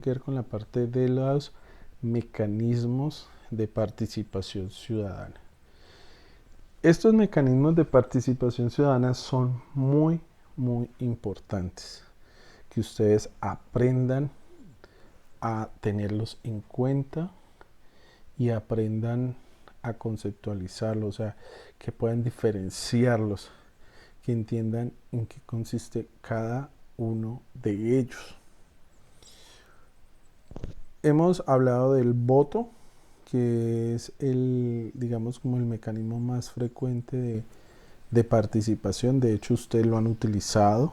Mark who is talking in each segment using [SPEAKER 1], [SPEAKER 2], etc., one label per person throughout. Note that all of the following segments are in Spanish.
[SPEAKER 1] que ver con la parte de los mecanismos de participación ciudadana. Estos mecanismos de participación ciudadana son muy importantes que ustedes aprendan a tenerlos en cuenta y aprendan a conceptualizarlos, o sea, que puedan diferenciarlos, que entiendan en qué consiste cada uno de ellos. Hemos hablado del voto, que es digamos, como el mecanismo más frecuente de participación. De hecho, ustedes lo han utilizado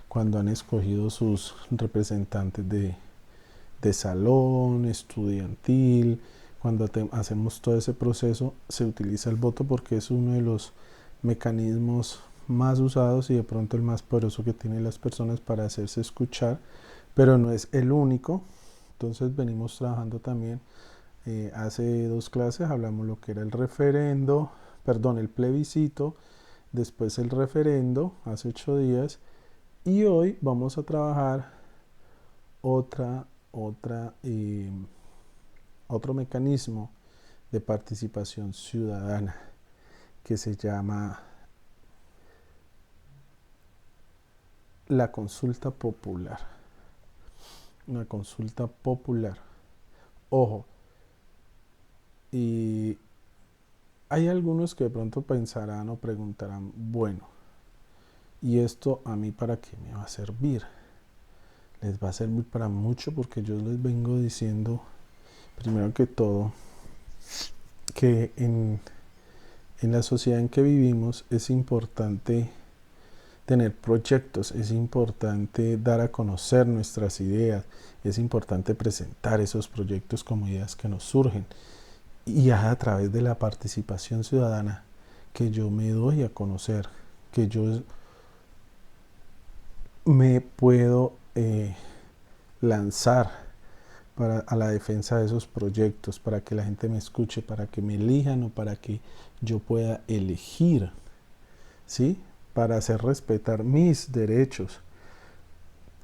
[SPEAKER 1] cuando han escogido sus representantes de salón, estudiantil. Cuando hacemos todo ese proceso, se utiliza el voto porque es uno de los mecanismos más usados y de pronto el más poderoso que tienen las personas para hacerse escuchar, pero no es el único. Entonces venimos trabajando también. Hace 2 clases hablamos lo que era el referendo, perdón, el plebiscito, después el referendo, hace 8 días, y hoy vamos a trabajar otra, otra, otro mecanismo de participación ciudadana que se llama la consulta popular. Una consulta popular. Ojo, y hay algunos que de pronto pensarán o preguntarán, bueno, ¿y esto a mí para qué me va a servir? Les va a servir para mucho porque yo les vengo diciendo, primero que todo, que en la sociedad en que vivimos es importante tener proyectos, es importante dar a conocer nuestras ideas, es importante presentar esos proyectos como ideas que nos surgen. Y a través de la participación ciudadana que yo me doy a conocer, que yo me puedo lanzar a la defensa de esos proyectos, para que la gente me escuche, para que me elijan o para que yo pueda elegir, ¿sí? Para hacer respetar mis derechos.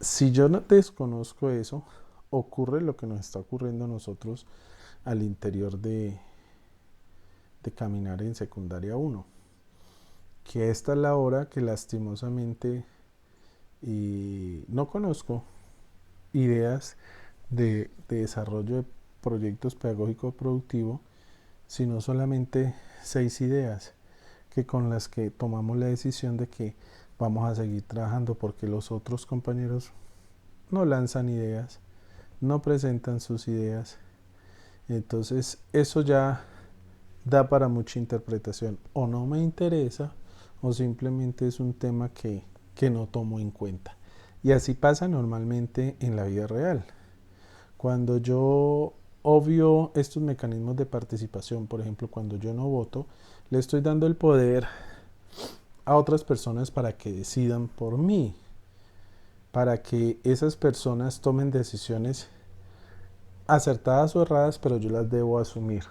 [SPEAKER 1] Si yo no desconozco eso, ocurre lo que nos está ocurriendo a nosotros al interior de caminar en secundaria 1, que esta es la hora que lastimosamente no conozco ideas de desarrollo de proyectos pedagógicos productivos, sino solamente 6 ideas que con las que tomamos la decisión de que vamos a seguir trabajando porque los otros compañeros no lanzan ideas, no presentan sus ideas. Entonces eso ya da para mucha interpretación. O no me interesa o simplemente es un tema que no tomo en cuenta. Y así pasa normalmente en la vida real. Cuando yo obvio estos mecanismos de participación, por ejemplo, cuando yo no voto, le estoy dando el poder a otras personas para que decidan por mí, para que esas personas tomen decisiones acertadas o erradas, pero yo las debo asumir.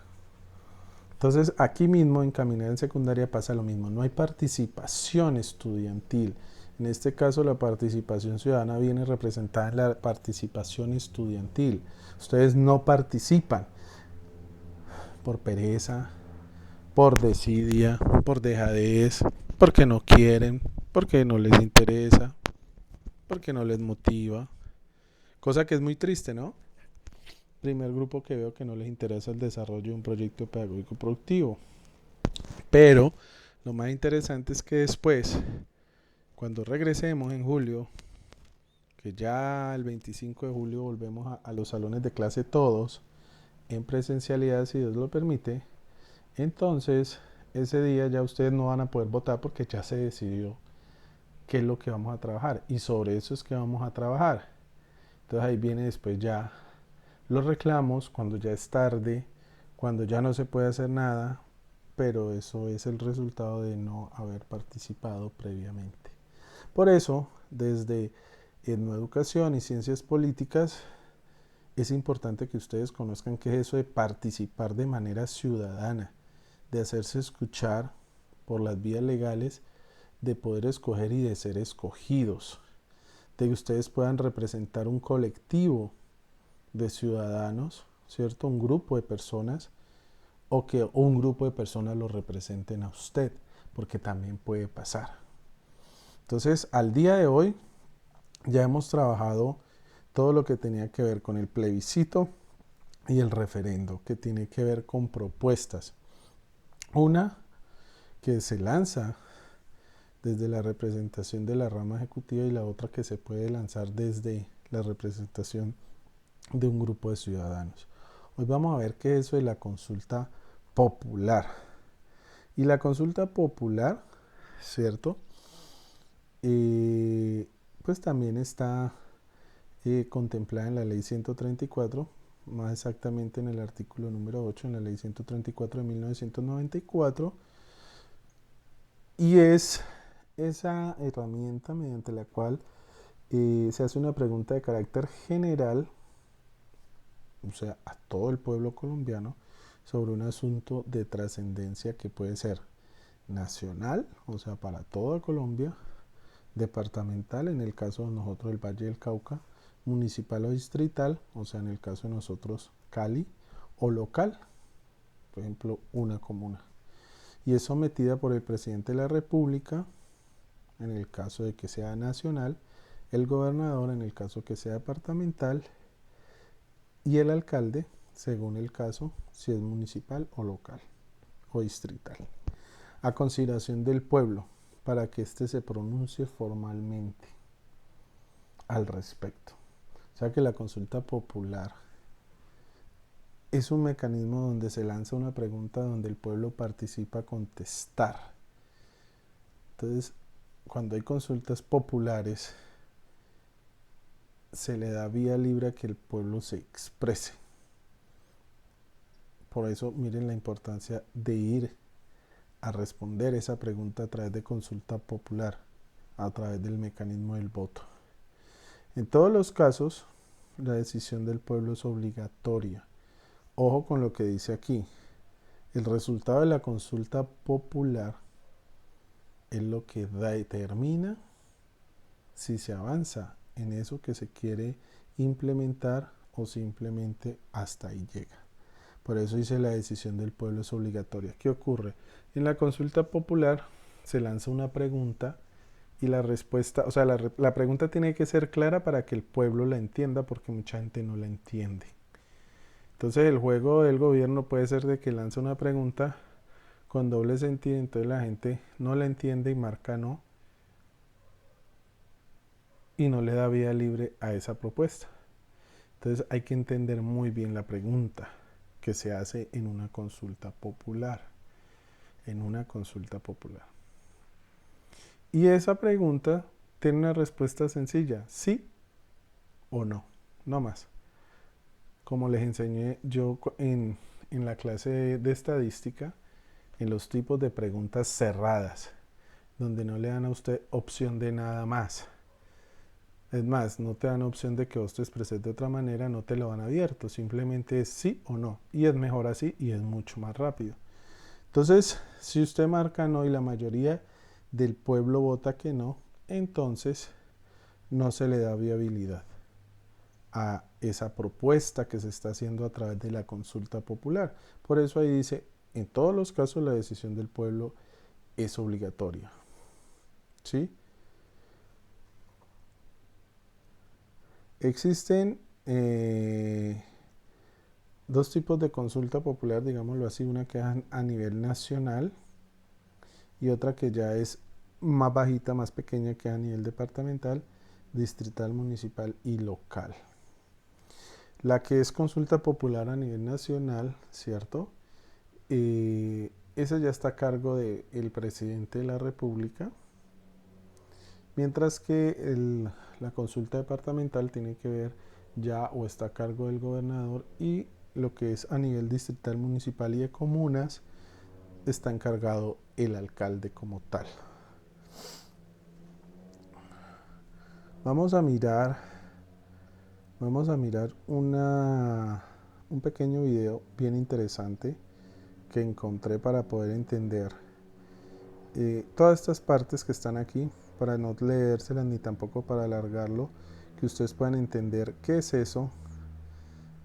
[SPEAKER 1] Entonces, aquí mismo en Caminar en Secundaria pasa lo mismo. No hay participación estudiantil. En este caso, la participación ciudadana viene representada en la participación estudiantil. Ustedes no participan por pereza, por desidia, por dejadez, porque no quieren, porque no les interesa, porque no les motiva. Cosa que es muy triste, ¿no? Primer grupo que veo que no les interesa el desarrollo de un proyecto pedagógico productivo. Pero lo más interesante es que después, cuando regresemos en julio, que ya el 25 de julio volvemos a los salones de clase todos, en presencialidad si Dios lo permite, entonces ese día ya ustedes no van a poder votar porque ya se decidió qué es lo que vamos a trabajar y sobre eso es que vamos a trabajar. Entonces ahí viene después ya los reclamos cuando ya es tarde, cuando ya no se puede hacer nada, pero eso es el resultado de no haber participado previamente. Por eso, desde Educación y Ciencias Políticas, es importante que ustedes conozcan qué es eso de participar de manera ciudadana, de hacerse escuchar por las vías legales, de poder escoger y de ser escogidos, de que ustedes puedan representar un colectivo de ciudadanos, ¿cierto? Un grupo de personas o que un grupo de personas lo representen a usted, porque también puede pasar. Entonces, al día de hoy ya hemos trabajado todo lo que tenía que ver con el plebiscito y el referendo, que tiene que ver con propuestas. Una que se lanza desde la representación de la rama ejecutiva y la otra que se puede lanzar desde la representación de un grupo de ciudadanos. Hoy vamos a ver qué es eso de la consulta popular. Y la consulta popular, ¿cierto? Pues también está contemplada en la ley 134, más exactamente en el artículo número 8, en la ley 134 de 1994, y es esa herramienta mediante la cual se hace una pregunta de carácter general, o sea, a todo el pueblo colombiano, sobre un asunto de trascendencia que puede ser nacional, o sea, para toda Colombia, departamental, en el caso de nosotros el Valle del Cauca, municipal o distrital, o sea, en el caso de nosotros Cali, o local, por ejemplo, una comuna. Y es sometida por el presidente de la República, en el caso de que sea nacional, el gobernador en el caso que sea departamental y el alcalde, según el caso, si es municipal o local o distrital, a consideración del pueblo para que éste se pronuncie formalmente al respecto. O sea que la consulta popular es un mecanismo donde se lanza una pregunta donde el pueblo participa a contestar. Entonces, cuando hay consultas populares, se le da vía libre a que el pueblo se exprese. Por eso, miren la importancia de ir a responder esa pregunta a través de consulta popular, a través del mecanismo del voto. En todos los casos, la decisión del pueblo es obligatoria. Ojo con lo que dice aquí. El resultado de la consulta popular es lo que determina si se avanza en eso que se quiere implementar o simplemente hasta ahí llega. Por eso dice la decisión del pueblo es obligatoria. ¿Qué ocurre? En la consulta popular se lanza una pregunta y la respuesta, o sea, la pregunta tiene que ser clara para que el pueblo la entienda porque mucha gente no la entiende. Entonces el juego del gobierno puede ser de que lanza una pregunta con doble sentido, entonces la gente no la entiende y marca no y no le da vía libre a esa propuesta. Entonces hay que entender muy bien la pregunta que se hace en una consulta popular. En una consulta popular. Y esa pregunta tiene una respuesta sencilla, sí o no, no más. Como les enseñé yo en la clase de estadística, en los tipos de preguntas cerradas, donde no le dan a usted opción de nada más. Es más, no te dan opción de que vos te expreses de otra manera, no te lo dan abierto, simplemente es sí o no. Y es mejor así y es mucho más rápido. Entonces, si usted marca no y la mayoría del pueblo vota que no, entonces no se le da viabilidad a esa propuesta que se está haciendo a través de la consulta popular. Por eso ahí dice, en todos los casos la decisión del pueblo es obligatoria. ¿Sí? Existen dos tipos de consulta popular, digámoslo así, una que es a nivel nacional y otra que ya es más bajita, más pequeña, que a nivel departamental, distrital, municipal y local. La que es consulta popular a nivel nacional, ¿cierto? Esa ya está a cargo del presidente de la República, mientras que la consulta departamental tiene que ver ya o está a cargo del gobernador y lo que es a nivel distrital, municipal y de comunas está encargado el alcalde como tal. Vamos a mirar un pequeño video bien interesante que encontré para poder entender todas estas partes que están aquí, para no leérselas ni tampoco para alargarlo, que ustedes puedan entender qué es eso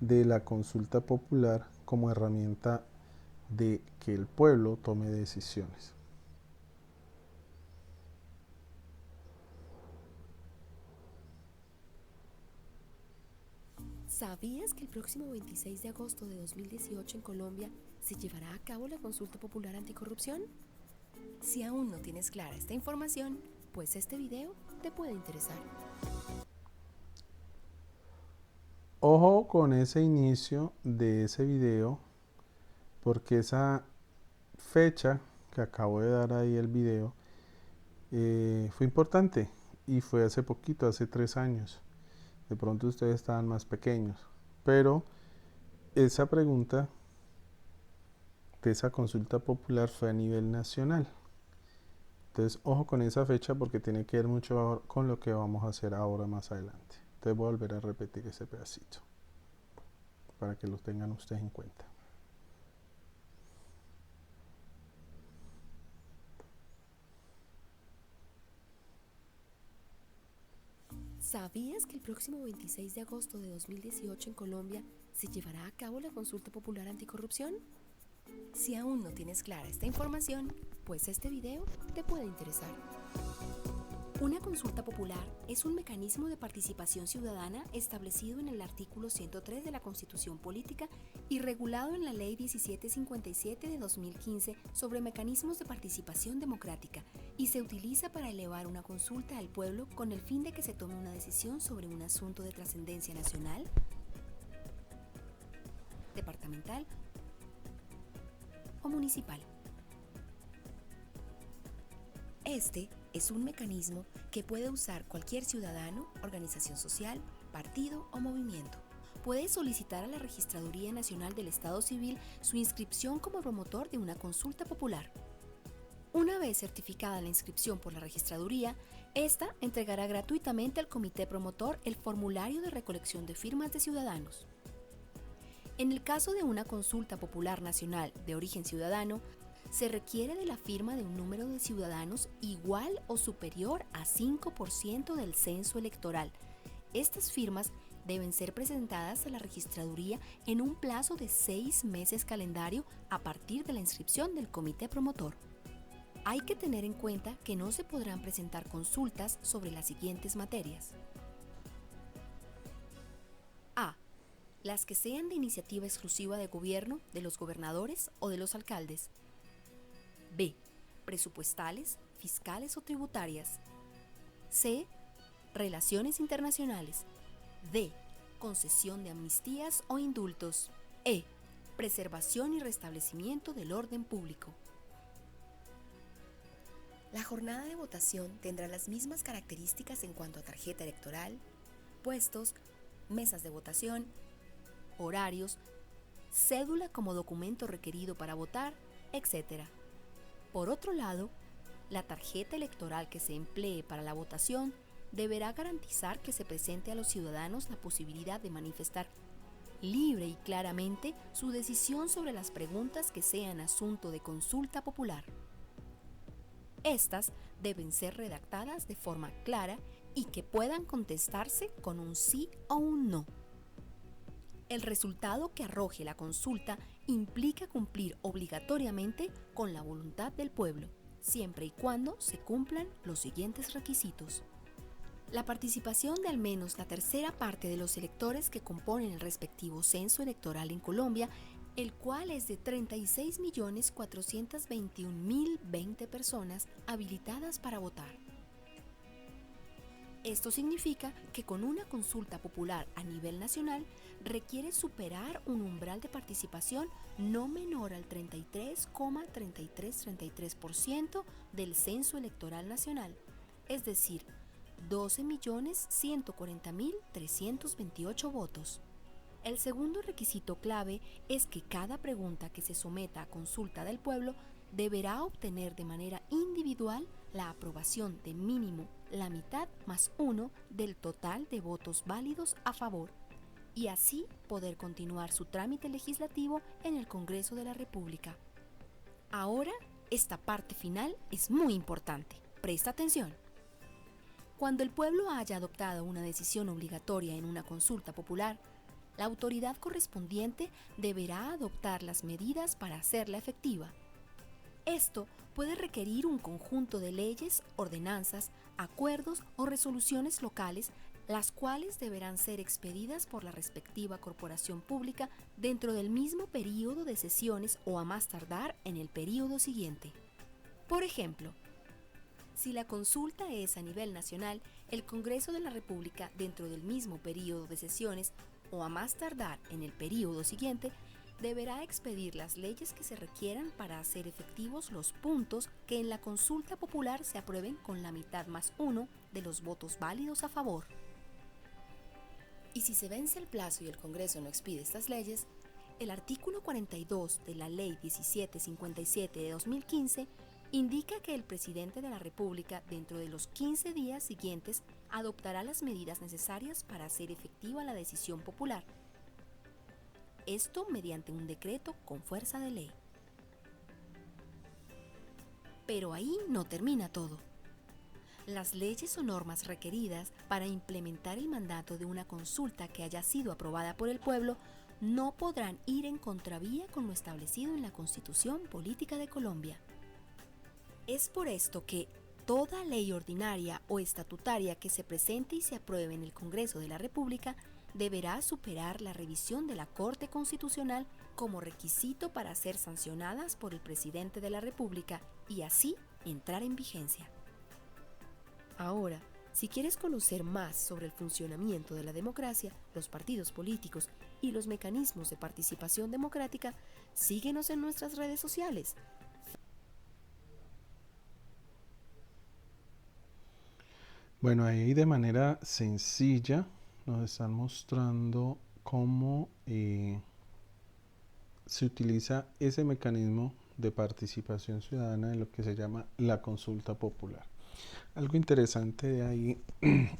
[SPEAKER 1] de la consulta popular como herramienta de que el pueblo tome decisiones.
[SPEAKER 2] ¿Sabías que el próximo 26 de agosto de 2018 en Colombia se llevará a cabo la consulta popular anticorrupción? Si aún no tienes clara esta información, pues este video te puede interesar.
[SPEAKER 1] Ojo con ese inicio de ese video, porque esa fecha que acabo de dar ahí el video fue importante y fue hace poquito, hace 3 años. De pronto ustedes estaban más pequeños, pero esa pregunta de esa consulta popular fue a nivel nacional. Entonces, ojo con esa fecha porque tiene que ver mucho con lo que vamos a hacer ahora más adelante. Entonces voy a volver a repetir ese pedacito para que lo tengan ustedes en cuenta.
[SPEAKER 2] ¿Sabías que el próximo 26 de agosto de 2018 en Colombia se llevará a cabo la consulta popular anticorrupción? Si aún no tienes clara esta información, pues este video te puede interesar. Una consulta popular es un mecanismo de participación ciudadana establecido en el artículo 103 de la Constitución Política y regulado en la Ley 1757 de 2015 sobre mecanismos de participación democrática, y se utiliza para elevar una consulta al pueblo con el fin de que se tome una decisión sobre un asunto de trascendencia nacional, departamental o municipal. Este es un mecanismo que puede usar cualquier ciudadano, organización social, partido o movimiento. Puede solicitar a la Registraduría Nacional del Estado Civil su inscripción como promotor de una consulta popular. Una vez certificada la inscripción por la Registraduría, esta entregará gratuitamente al comité promotor el formulario de recolección de firmas de ciudadanos. En el caso de una consulta popular nacional de origen ciudadano, se requiere de la firma de un número de ciudadanos igual o superior a 5% del censo electoral. Estas firmas deben ser presentadas a la registraduría en un plazo de 6 meses calendario a partir de la inscripción del comité promotor. Hay que tener en cuenta que no se podrán presentar consultas sobre las siguientes materias. A. Las que sean de iniciativa exclusiva de gobierno, de los gobernadores o de los alcaldes. B. Presupuestales, fiscales o tributarias. C. Relaciones internacionales. D. Concesión de amnistías o indultos. E. Preservación y restablecimiento del orden público. La jornada de votación tendrá las mismas características en cuanto a tarjeta electoral, puestos, mesas de votación, horarios, cédula como documento requerido para votar, etc. Por otro lado, la tarjeta electoral que se emplee para la votación deberá garantizar que se presente a los ciudadanos la posibilidad de manifestar libre y claramente su decisión sobre las preguntas que sean asunto de consulta popular. Estas deben ser redactadas de forma clara y que puedan contestarse con un sí o un no. El resultado que arroje la consulta implica cumplir obligatoriamente con la voluntad del pueblo, siempre y cuando se cumplan los siguientes requisitos. La participación de al menos la tercera parte de los electores que componen el respectivo censo electoral en Colombia, el cual es de 36.421.020 personas habilitadas para votar. Esto significa que con una consulta popular a nivel nacional requiere superar un umbral de participación no menor al 33,3333% del censo electoral nacional, es decir, 12.140.328 votos. El segundo requisito clave es que cada pregunta que se someta a consulta del pueblo deberá obtener de manera individual la aprobación de mínimo la mitad más uno del total de votos válidos a favor, y así poder continuar su trámite legislativo en el Congreso de la República. Ahora, esta parte final es muy importante. Presta atención. Cuando el pueblo haya adoptado una decisión obligatoria en una consulta popular, la autoridad correspondiente deberá adoptar las medidas para hacerla efectiva. Esto puede requerir un conjunto de leyes, ordenanzas, acuerdos o resoluciones locales, las cuales deberán ser expedidas por la respectiva corporación pública dentro del mismo período de sesiones o a más tardar en el período siguiente. Por ejemplo, si la consulta es a nivel nacional, el Congreso de la República, dentro del mismo período de sesiones o a más tardar en el período siguiente, deberá expedir las leyes que se requieran para hacer efectivos los puntos que en la consulta popular se aprueben con la mitad más uno de los votos válidos a favor. Y si se vence el plazo y el Congreso no expide estas leyes, el artículo 42 de la Ley 1757 de 2015 indica que el presidente de la República, dentro de los 15 días siguientes, adoptará las medidas necesarias para hacer efectiva la decisión popular. Esto mediante un decreto con fuerza de ley. Pero ahí no termina todo. Las leyes o normas requeridas para implementar el mandato de una consulta que haya sido aprobada por el pueblo no podrán ir en contravía con lo establecido en la Constitución Política de Colombia. Es por esto que toda ley ordinaria o estatutaria que se presente y se apruebe en el Congreso de la República deberá superar la revisión de la Corte Constitucional como requisito para ser sancionadas por el presidente de la República y así entrar en vigencia. Ahora, si quieres conocer más sobre el funcionamiento de la democracia, los partidos políticos y los mecanismos de participación democrática, síguenos en nuestras redes sociales.
[SPEAKER 1] Bueno, ahí de manera sencilla nos están mostrando cómo se utiliza ese mecanismo de participación ciudadana en lo que se llama la consulta popular. Algo interesante de ahí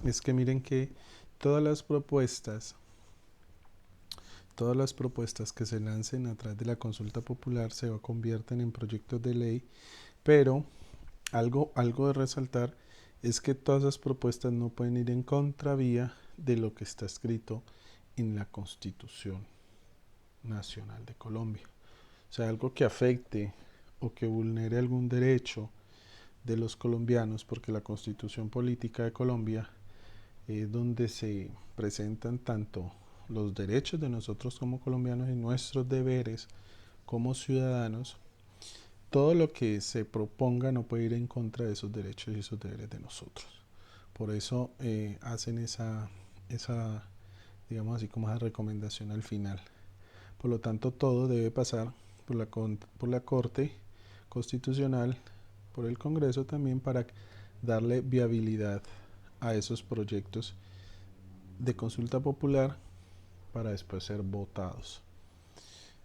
[SPEAKER 1] es que miren que todas las propuestas que se lancen a través de la consulta popular se convierten en proyectos de ley, pero algo de resaltar es que todas las propuestas no pueden ir en contravía de lo que está escrito en la Constitución Nacional de Colombia. O sea, algo que afecte o que vulnere algún derecho de los colombianos, porque la Constitución Política de Colombia es donde se presentan tanto los derechos de nosotros como colombianos y nuestros deberes como ciudadanos. Todo lo que se proponga no puede ir en contra de esos derechos y esos deberes de nosotros. Por eso hacen esa, digamos así, como esa recomendación al final. Por lo tanto, todo debe pasar por la Corte Constitucional, por el Congreso también, para darle viabilidad a esos proyectos de consulta popular para después ser votados.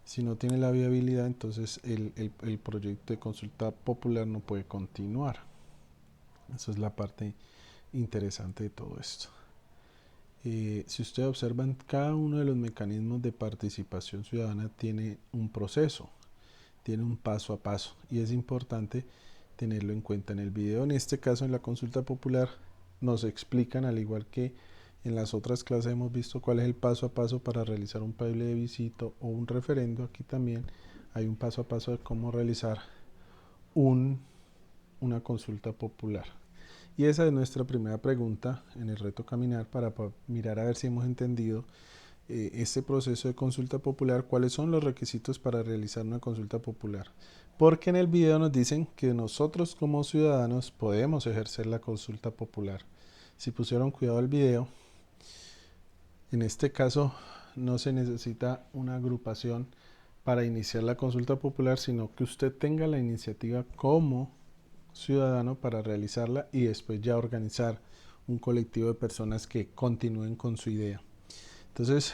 [SPEAKER 1] Si no tiene la viabilidad, entonces el proyecto de consulta popular no puede continuar. Esa es la parte interesante de todo esto. Si ustedes observan, cada uno de los mecanismos de participación ciudadana tiene un proceso, tiene un paso a paso, y es importante tenerlo en cuenta. En el video, en este caso en la consulta popular, nos explican, al igual que en las otras clases hemos visto cuál es el paso a paso para realizar un plebiscito o un referendo. Aquí también hay un paso a paso de cómo realizar una consulta popular. Y esa es nuestra primera pregunta en el reto Caminar, para mirar a ver si hemos entendido este proceso de consulta popular, cuáles son los requisitos para realizar una consulta popular. Porque en el video nos dicen que nosotros como ciudadanos podemos ejercer la consulta popular. Si pusieron cuidado al video, en este caso no se necesita una agrupación para iniciar la consulta popular, sino que usted tenga la iniciativa como ciudadano para realizarla y después ya organizar un colectivo de personas que continúen con su idea. Entonces,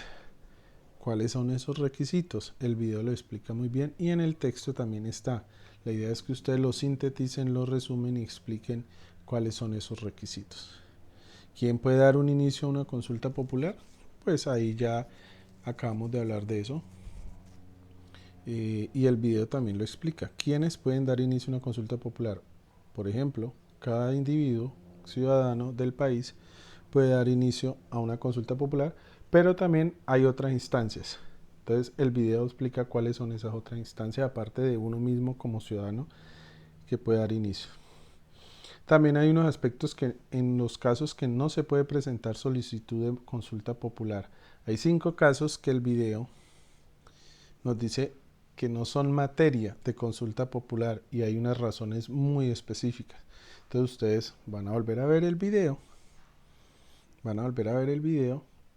[SPEAKER 1] ¿cuáles son esos requisitos? El video lo explica muy bien y en el texto también está. La idea es que ustedes lo sinteticen, lo resumen y expliquen cuáles son esos requisitos. ¿Quién puede dar un inicio a una consulta popular? Pues ahí ya acabamos de hablar de eso. Y el video también lo explica. ¿Quiénes pueden dar inicio a una consulta popular? Por ejemplo, cada individuo, ciudadano del país, puede dar inicio a una consulta popular, Pero también hay otras instancias. Entonces el video explica cuáles son esas otras instancias, aparte de uno mismo como ciudadano que puede dar inicio. También hay unos aspectos que en los casos que no se puede presentar solicitud de consulta popular. Hay 5 casos que el video nos dice que no son materia de consulta popular y hay unas razones muy específicas. Entonces ustedes van a volver a ver el video,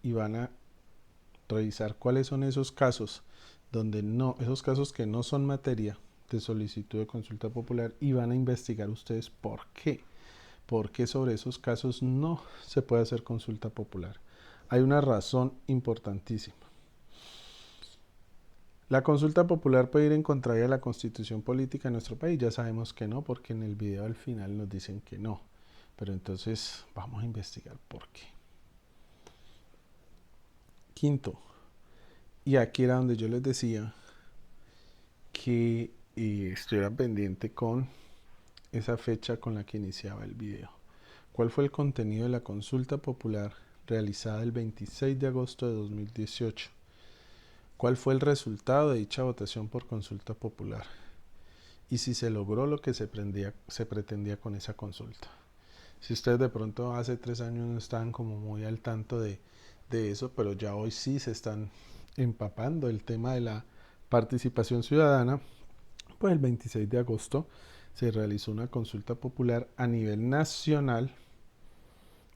[SPEAKER 1] y van a revisar cuáles son esos casos donde no, esos casos que no son materia de solicitud de consulta popular, y van a investigar ustedes por qué. ¿Por qué sobre esos casos no se puede hacer consulta popular? Hay una razón importantísima. ¿La consulta popular puede ir en contraria de la constitución política de nuestro país? Ya sabemos que no, porque en el video al final nos dicen que no. Pero entonces vamos a investigar por qué. Quinto, y aquí era donde yo les decía que estuvieran pendiente con esa fecha con la que iniciaba el video. ¿Cuál fue el contenido de la consulta popular realizada el 26 de agosto de 2018? ¿Cuál fue el resultado de dicha votación por consulta popular? Y si se logró lo que se pretendía con esa consulta. Si ustedes de pronto hace 3 años no estaban como muy al tanto de eso, pero ya hoy sí se están empapando el tema de la participación ciudadana, pues el 26 de agosto se realizó una consulta popular a nivel nacional,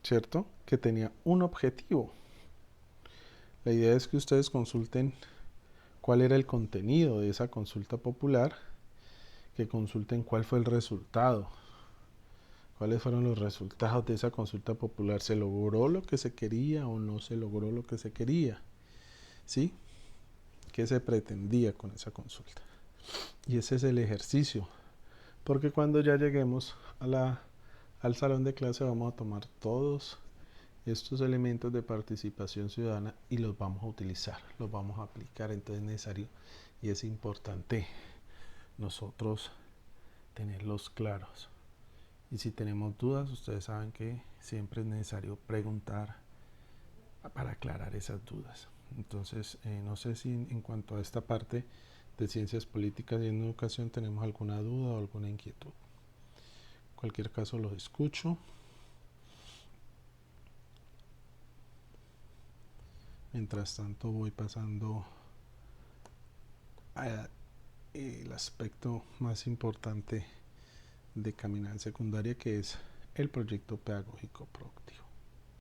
[SPEAKER 1] ¿cierto? Que tenía un objetivo. La idea es que ustedes consulten cuál era el contenido de esa consulta popular, que consulten cuál fue el resultado, cuáles fueron los resultados de esa consulta popular, se logró lo que se quería o no se logró lo que se quería, ¿sí? ¿Qué se pretendía con esa consulta? Y ese es el ejercicio, porque cuando ya lleguemos al salón de clase vamos a tomar todos estos elementos de participación ciudadana y los vamos a utilizar, los vamos a aplicar. Entonces es necesario y es importante nosotros tenerlos claros. Y si tenemos dudas, ustedes saben que siempre es necesario preguntar para aclarar esas dudas. Entonces, no sé si en cuanto a esta parte de ciencias políticas y en educación tenemos alguna duda o alguna inquietud. En cualquier caso, los escucho. Mientras tanto, voy pasando al aspecto más importante de Caminar en Secundaria, que es el proyecto pedagógico productivo.